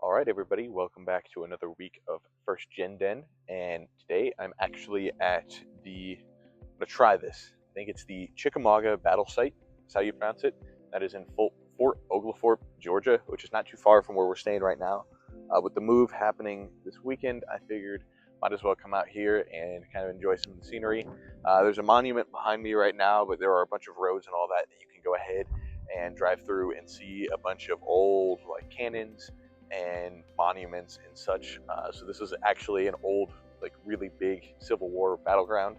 All right, everybody, welcome back to another week of First Gen Den. And today I'm actually at I'm going to try this. I think it's the Chickamauga Battle Site. That's how you pronounce it. That is in Fort Oglethorpe, Georgia, which is not too far from where we're staying right now. With the move happening this weekend, I figured might as well come out here and kind of enjoy some of the scenery. There's a monument behind me right now, but there are a bunch of roads and all that you can go ahead and drive through and see a bunch of old like cannons and monuments and such. So this is actually an old, like really big Civil War battleground,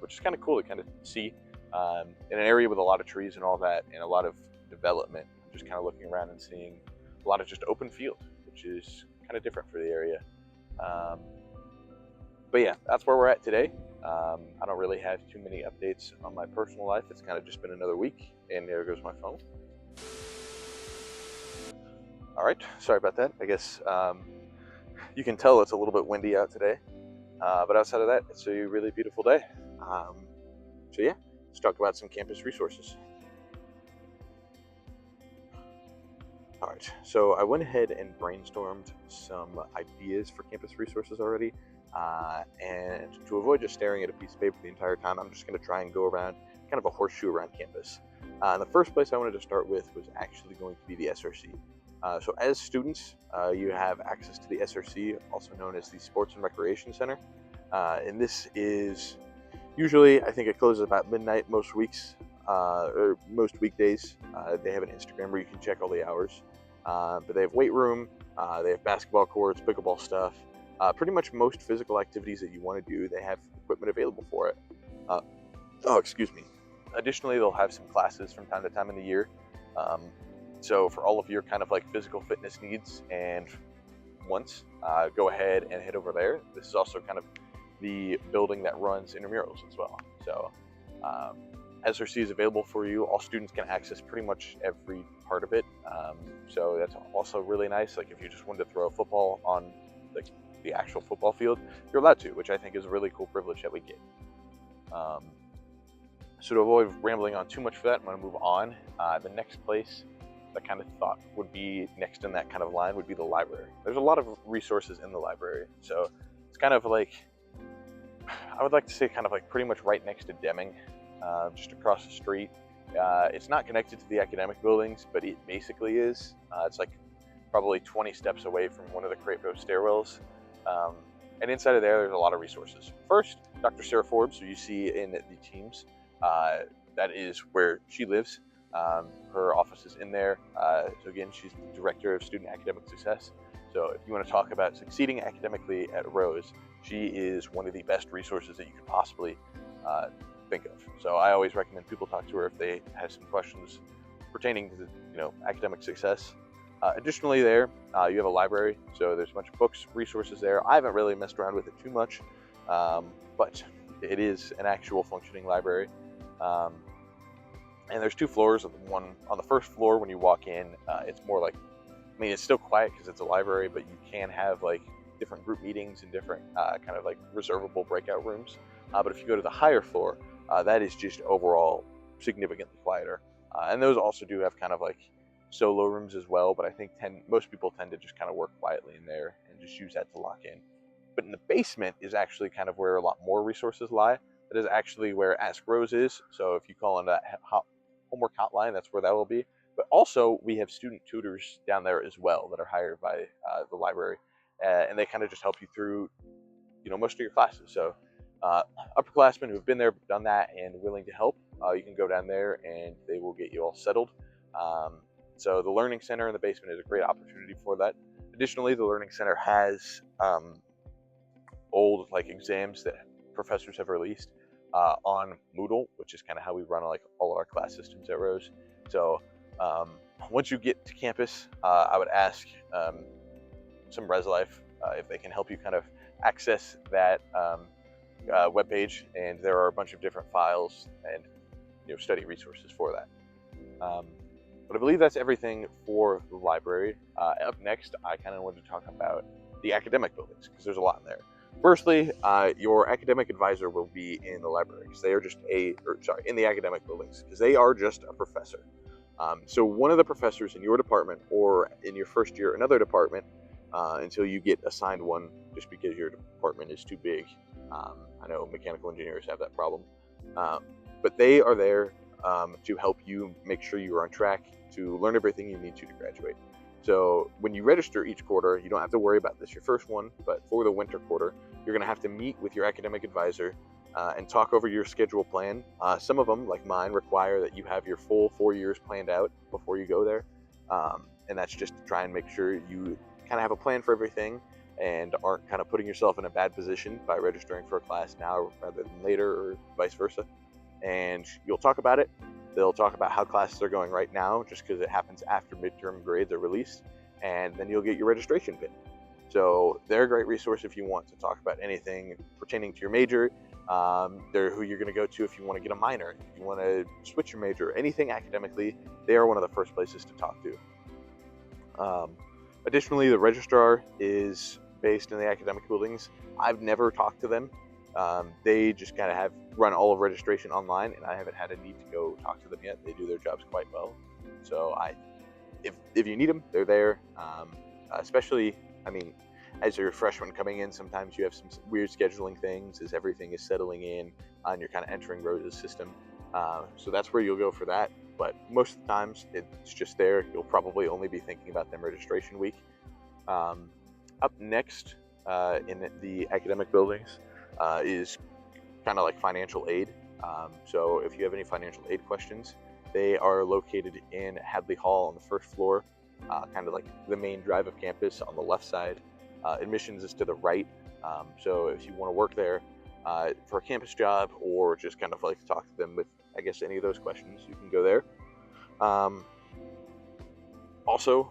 which is kind of cool to kind of see in an area with a lot of trees and all that, and a lot of development. Just kind of looking around and seeing a lot of just open field, which is kind of different for the area. Um, but yeah, that's where we're at today. I don't really have too many updates on my personal life. It's kind of just been another week, and there goes my phone. All right, sorry about that. I guess you can tell it's a little bit windy out today, but outside of that, it's a really beautiful day. So yeah, let's talk about some campus resources. All right, so I went ahead and brainstormed some ideas for campus resources already, and to avoid just staring at a piece of paper the entire time, I'm just going to try and go around kind of a horseshoe around campus. And the first place I wanted to start with was actually going to be the SRC. So as students, you have access to the SRC, also known as the Sports and Recreation Center. And this is usually, I think it closes about midnight most weeks, or most weekdays. They have an Instagram where you can check all the hours. But they have weight room, they have basketball courts, pickleball stuff. Pretty much most physical activities that you want to do, they have equipment available for it. Excuse me. Additionally, they'll have some classes from time to time in the year. So for all of your kind of like physical fitness needs and wants, go ahead and head over there. This is also kind of the building that runs intramurals as well. So SRC is available for you. All students can access pretty much every part of it. So that's also really nice. Like if you just wanted to throw a football on like the actual football field, you're allowed to, which I think is a really cool privilege that we get. So to avoid rambling on too much for that, I'm going to move on. The next place that kind of thought would be next in that kind of line would be the library. There's a lot of resources in the library. So it's kind of like, I would like to say kind of like pretty much right next to Deming, just across the street. It's not connected to the academic buildings, but it basically is. It's like probably 20 steps away from one of the Crapo stairwells. And inside of there, there's a lot of resources. First, Dr. Sarah Forbes, who you see in the teams, that is where she lives. Her office is in there. So again, she's the Director of Student Academic Success. So if you want to talk about succeeding academically at Rose, she is one of the best resources that you could possibly think of. So I always recommend people talk to her if they have some questions pertaining to academic success. Additionally, there you have a library, so there's a bunch of books, resources there. I haven't really messed around with it too much, but it is an actual functioning library. And there's two floors. One on the first floor, when you walk in, it's more like, it's still quiet because it's a library, but you can have like different group meetings and different kind of like reservable breakout rooms. But if you go to the higher floor, that is just overall significantly quieter. And those also do have kind of like solo rooms as well, but I think most people tend to just kind of work quietly in there and just use that to lock in. But in the basement is actually kind of where a lot more resources lie. That is actually where Ask Rose is. So if you call on that homework hotline, that's where that will be. But also we have student tutors down there as well that are hired by the library, and they kind of just help you through, most of your classes. So upperclassmen who have been there, done that, and willing to help, you can go down there and they will get you all settled. So the Learning Center in the basement is a great opportunity for that. Additionally, the Learning Center has old like exams that professors have released on Moodle, which is kind of how we run like all of our class systems at Rose. So once you get to campus, I would ask some ResLife if they can help you kind of access that webpage, and there are a bunch of different files and study resources for that. But I believe that's everything for the library. Up next, I kind of wanted to talk about the academic buildings because there's a lot in there. Firstly, your academic advisor will be in the library because they are just in the academic buildings because they are just a professor. So one of the professors in your department or in your first year, another department, until you get assigned one, just because your department is too big. I know mechanical engineers have that problem, but they are there to help you make sure you are on track to learn everything you need to graduate. So when you register each quarter, you don't have to worry about this your first one, but for the winter quarter, you're going to have to meet with your academic advisor and talk over your schedule plan. Some of them, like mine, require that you have your full 4 years planned out before you go there. And that's just to try and make sure you kind of have a plan for everything and aren't kind of putting yourself in a bad position by registering for a class now rather than later, or vice versa. And you'll talk about it. They'll talk about how classes are going right now, just because it happens after midterm grades are released, and then you'll get your registration pin. So they're a great resource if you want to talk about anything pertaining to your major. They're who you're going to go to if you want to get a minor, if you want to switch your major, anything academically. They are one of the first places to talk to. Additionally, the registrar is based in the academic buildings. I've never talked to them. They just kind of have run all of registration online, and I haven't had a need to go talk to them yet. They do their jobs quite well. So if you need them, they're there. Especially, I mean, as you're a freshman coming in, sometimes you have some weird scheduling things as everything is settling in and you're kind of entering Rose's system. So that's where you'll go for that. But most of the times it's just there. You'll probably only be thinking about them registration week. Up next in the academic buildings is kind of like financial aid. So if you have any financial aid questions, they are located in Hadley Hall on the first floor, kind of like the main drive of campus on the left side. Admissions is to the right. So if you want to work there for a campus job, or just kind of like talk to them with, I guess, any of those questions, you can go there. Also,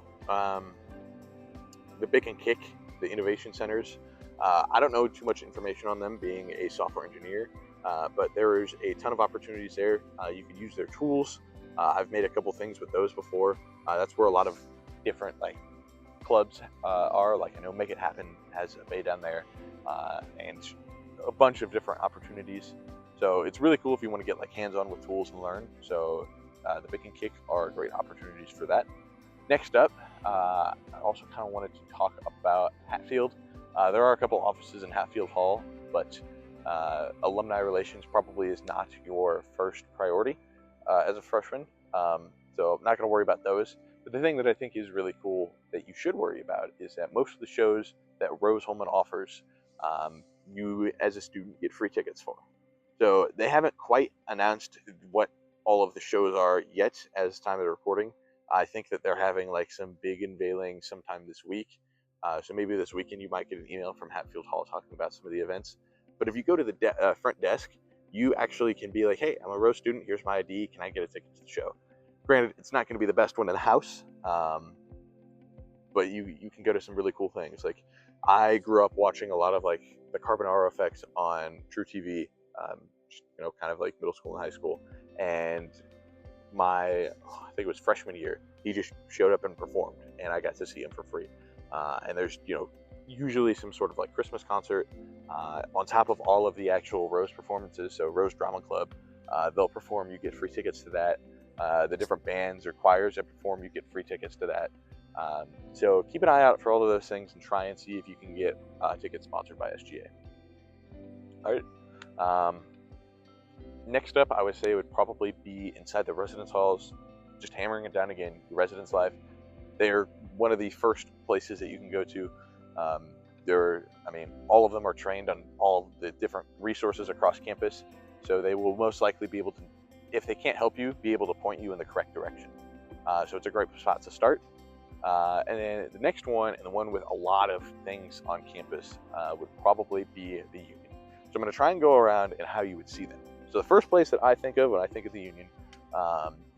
the Bick and Kick, the innovation centers, I don't know too much information on them, being a software engineer, but there is a ton of opportunities there. You can use their tools. I've made a couple things with those before. That's where a lot of different like clubs are. Like, I know Make It Happen has a bay down there, and a bunch of different opportunities. So it's really cool if you want to get like hands-on with tools and learn. So the Bick and Kick are great opportunities for that. Next up, I also kind of wanted to talk about Hatfield. There are a couple offices in Hatfield Hall, but alumni relations probably is not your first priority as a freshman. So I'm not going to worry about those. But the thing that I think is really cool that you should worry about is that most of the shows that Rose-Hulman offers, you as a student get free tickets for. So they haven't quite announced what all of the shows are yet as time of the recording. I think that they're having like some big unveiling sometime this week. So maybe this weekend you might get an email from Hatfield Hall talking about some of the events. But if you go to the front desk, you actually can be like, hey, I'm a Rose student. Here's my ID. Can I get a ticket to the show? Granted, it's not going to be the best one in the house, but you can go to some really cool things. Like, I grew up watching a lot of like the Carbonaro Effects on True TV, kind of like middle school and high school. And I think it was freshman year, he just showed up and performed, and I got to see him for free. And there's, usually some sort of like Christmas concert on top of all of the actual Rose performances. So Rose Drama Club, they'll perform, you get free tickets to that. The different bands or choirs that perform, you get free tickets to that. So keep an eye out for all of those things and try and see if you can get tickets sponsored by SGA. All right. Next up, I would say, would probably be inside the residence halls, just hammering it down again. Your residence life, they're one of the first places that you can go to. All of them are trained on all the different resources across campus, so they will most likely be able to, if they can't help you, be able to point you in the correct direction. So it's a great spot to start. And then the next one, and the one with a lot of things on campus, would probably be the Union. So I'm going to try and go around and how you would see them. So the first place that I think of when I think of the Union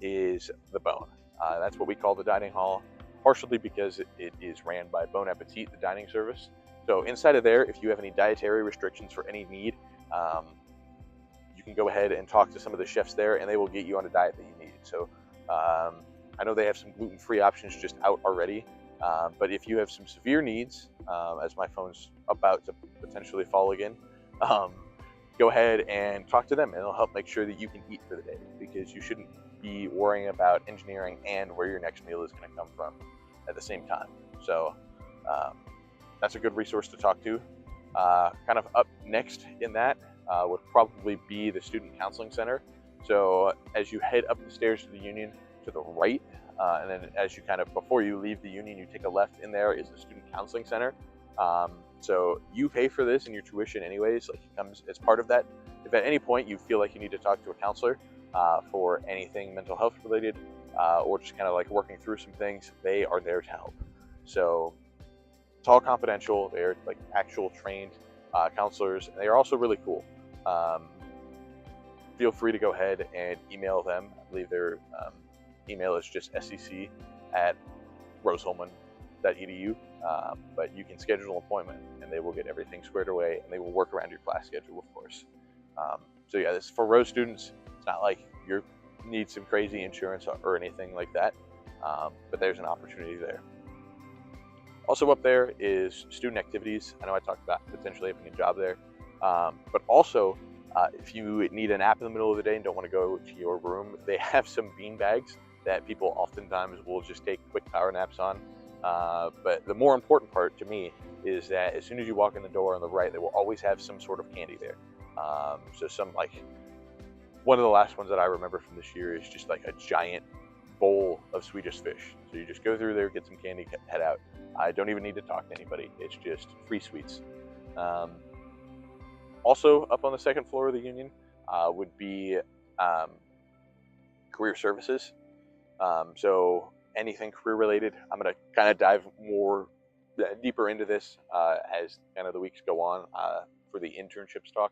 is the Bone. That's what we call the dining hall, partially because it is ran by Bon Appetit, the dining service. So inside of there, if you have any dietary restrictions for any need, you can go ahead and talk to some of the chefs there, and they will get you on a diet that you need. So I know they have some gluten-free options just out already, but if you have some severe needs, as my phone's about to potentially fall again, go ahead and talk to them, and it'll help make sure that you can eat for the day, because you shouldn't be worrying about engineering and where your next meal is going to come from at the same time. So that's a good resource to talk to. Kind of up next in that would probably be the Student Counseling Center. So as you head up the stairs to the Union to the right, and then as you kind of, before you leave the Union, you take a left, in there is the Student Counseling Center. So you pay for this in your tuition anyways, like it comes as part of that. If at any point you feel like you need to talk to a counselor for anything mental health related, or just kind of like working through some things, they are there to help. So it's all confidential. They're like actual trained counselors, and they are also really cool. Feel free to go ahead and email them. I believe their email is just sec@roseholman.edu, but you can schedule an appointment and they will get everything squared away, and they will work around your class schedule, of course. So yeah, this is for Rose students. It's not like you need some crazy insurance or anything like that, but there's an opportunity there. Also up there is student activities. I know I talked about potentially having a job there, but also if you need a nap in the middle of the day and don't want to go to your room, they have some bean bags that people oftentimes will just take quick power naps on. But the more important part to me is that as soon as you walk in the door on the right, they will always have some sort of candy there. So some, like, one of the last ones that I remember from this year is just like a giant bowl of Swedish fish. So you just go through there, get some candy, head out. I don't even need to talk to anybody. It's just free sweets. Also up on the second floor of the Union would be career services. So anything career related. I'm going to kind of dive more deeper into this as kind of the weeks go on for the internships talk.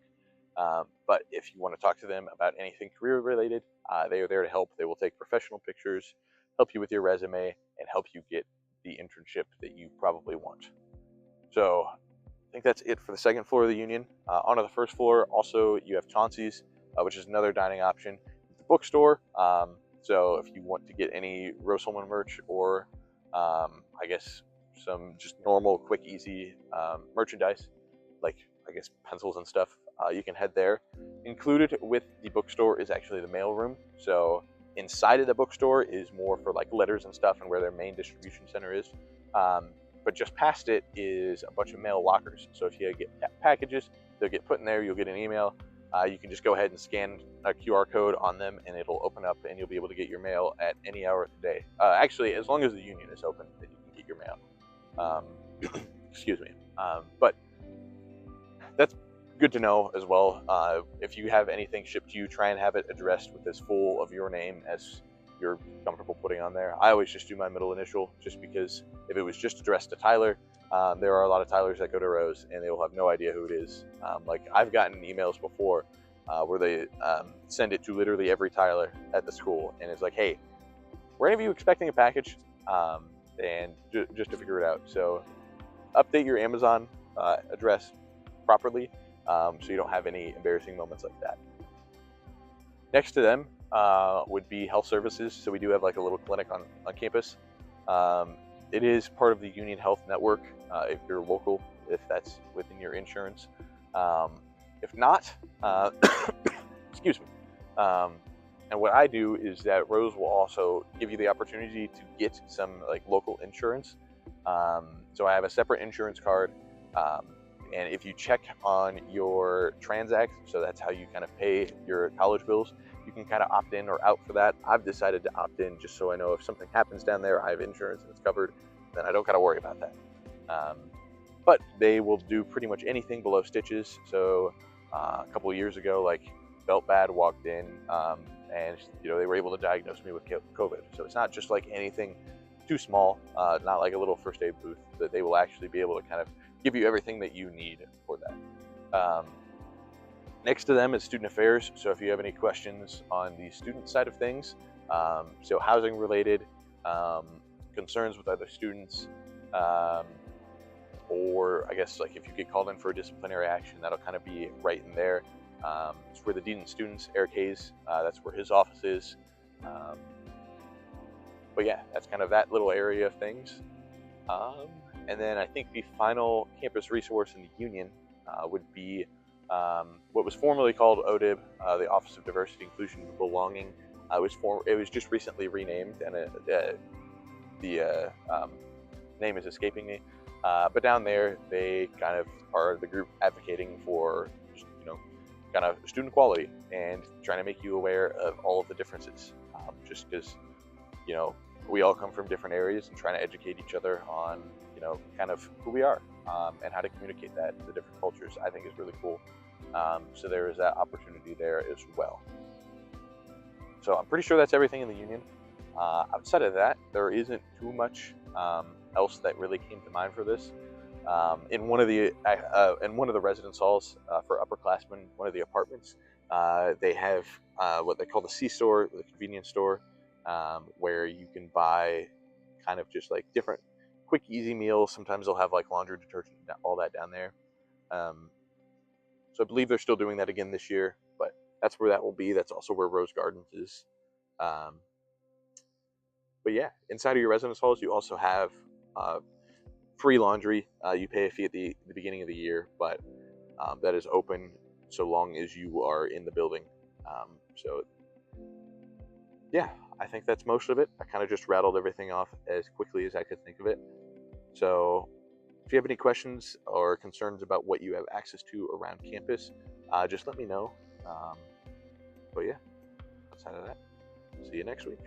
But if you want to talk to them about anything career related, they are there to help. They will take professional pictures, help you with your resume, and help you get the internship that you probably want. So I think that's it for the second floor of the Union. Onto the first floor, also you have Chauncey's, which is another dining option. The bookstore. So if you want to get any Rose-Hulman merch, or I guess some just normal, quick, easy merchandise, like I guess pencils and stuff, you can head there. Included with the bookstore is actually the mail room. So inside of the bookstore is more for like letters and stuff, and where their main distribution center is. But just past it is a bunch of mail lockers. So if you get packages, they'll get put in there. You'll get an email. You can just go ahead and scan a QR code on them, and it'll open up, and you'll be able to get your mail at any hour of the day. Actually, as long as the Union is open, then you can get your mail. Excuse me. But that's good to know as well. If you have anything shipped to you, try and have it addressed with as full of your name as you're comfortable putting on there. I always just do my middle initial, just because if it was just addressed to Tyler, there are a lot of Tylers that go to Rose and they will have no idea who it is. Like I've gotten emails before where they send it to literally every Tyler at the school, and it's like, hey, were any of you expecting a package? And just to figure it out. So update your Amazon address properly, so you don't have any embarrassing moments like that. Next to them would be health services. So we do have like a little clinic on campus. It is part of the Union Health Network if you're local, if that's within your insurance. If not, excuse me. And what I do is that Rose will also give you the opportunity to get some like local insurance. So I have a separate insurance card. And if you check on your Transact, so that's how you kind of pay your college bills, you can kind of opt in or out for that. I've decided to opt in just so I know if something happens down there, I have insurance and it's covered, then I don't got to worry about that. But they will do pretty much anything below stitches. So a couple of years ago, like felt bad, walked in, and they were able to diagnose me with COVID. So it's not just like anything too small, not like a little first aid booth, that they will actually be able to kind of give you everything that you need for that. Next to them is student affairs. So if you have any questions on the student side of things, so housing related, concerns with other students, or I guess like if you get called in for a disciplinary action, that'll kind of be right in there. It's where the Dean of Students, Eric Hayes, that's where his office is. But yeah, that's kind of that little area of things. And then I think the final campus resource in the Union would be what was formerly called ODIB, the Office of Diversity, Inclusion, and Belonging. It was just recently renamed, and the name is escaping me. But down there, they kind of are the group advocating for, kind of student quality and trying to make you aware of all of the differences. Just because, you know, we all come from different areas, and trying to educate each other on, kind of who we are, and how to communicate that to different cultures, I think is really cool. So there is that opportunity there as well. So I'm pretty sure that's everything in the union. Outside of that, there isn't too much else that really came to mind for this. In one of the residence halls for upperclassmen, one of the apartments, they have what they call the C store, the convenience store, where you can buy kind of just like different quick, easy meals. Sometimes they'll have like laundry detergent, all that down there. So I believe they're still doing that again this year, but that's where that will be. That's also where Rose Gardens is. But yeah, inside of your residence halls, you also have free laundry. You pay a fee at the beginning of the year, but that is open so long as you are in the building. So yeah, I think that's most of it. I kind of just rattled everything off as quickly as I could think of it. So if you have any questions or concerns about what you have access to around campus, just let me know. But yeah, outside of that, see you next week.